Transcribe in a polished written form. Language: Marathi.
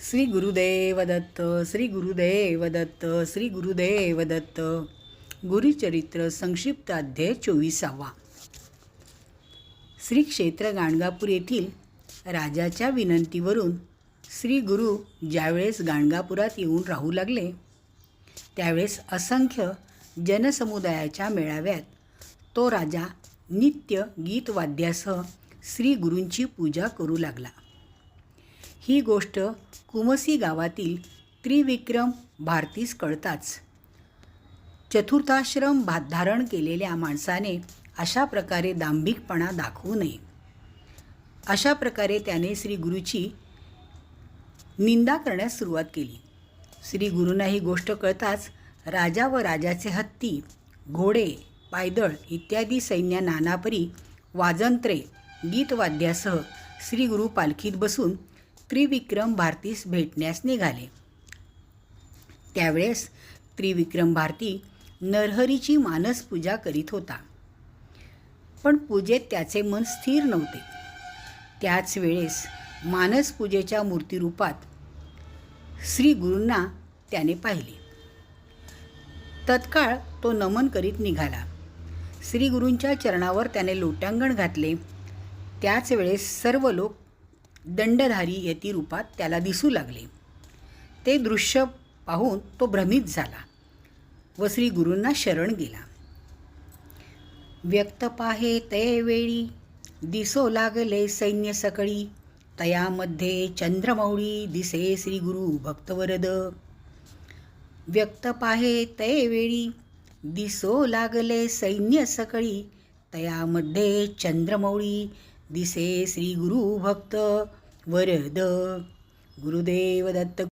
श्री गुरुदेव दत्त, श्री गुरुदेव दत्त, श्री गुरुदेव दत्त. गुरुचरित्र संक्षिप्त अध्याय 24. श्री क्षेत्र गाणगापूर येथील राजाच्या विनंतीवरून श्री गुरु ज्यावेळेस गाणगापुरात येऊन राहू लागले त्यावेळेस असंख्य जनसमुदायाच्या मेळाव्यात तो राजा नित्य गीतवाद्यासह श्री गुरूंची पूजा करू लागला. ही गोष्ट कुमसी गावातील त्रिविक्रम भारतीस कळताच चतुर्थाश्रम धारण केलेल्या माणसाने अशा प्रकारे दांभिकपणा दाखवू नये. अशा प्रकारे त्याने श्री गुरूची निंदा करण्यास सुरुवात केली. श्री गुरूंना ही गोष्ट कळताच राजा व राजाचे हत्ती, घोडे, पायदळ इत्यादी सैन्य नानापरी वाजंत्रे गीतवाद्यासह श्री गुरु पालखीत बसून त्रिविक्रम भारतीस भेटण्यास निघाले. त्यावेळेस त्रिविक्रम भारती नरहरीची मानस पूजा करीत होता, पण पूजेत त्याचे मन स्थिर नव्हते. त्याच वेळेस मानस पूजेच्या मूर्तिरूपात श्री गुरूंना त्याने पाहिले. तत्काळ तो नमन करीत निघाला. श्री गुरूंच्या चरणावर त्याने लोटांगण घातले. त्याच वेळेस सर्व लोक दंडधारी यतिरूपात त्याला दिसू लागले. ते दृश्य पाहून तो भ्रमित झाला व श्री गुरूंना शरण गेला. व्यक्त पाहे ते वेळी दिसो लागले सैन्य सकळी, तयामध्ये चंद्रमौळी दिसे श्री गुरु भक्तवरद. व्यक्त पाहे ते वेळी दिसो लागले सैन्य सकळी, तयामध्ये चंद्रमौळी दिसे श्री गुरु भक्त वरद. गुरुदेव दत्त.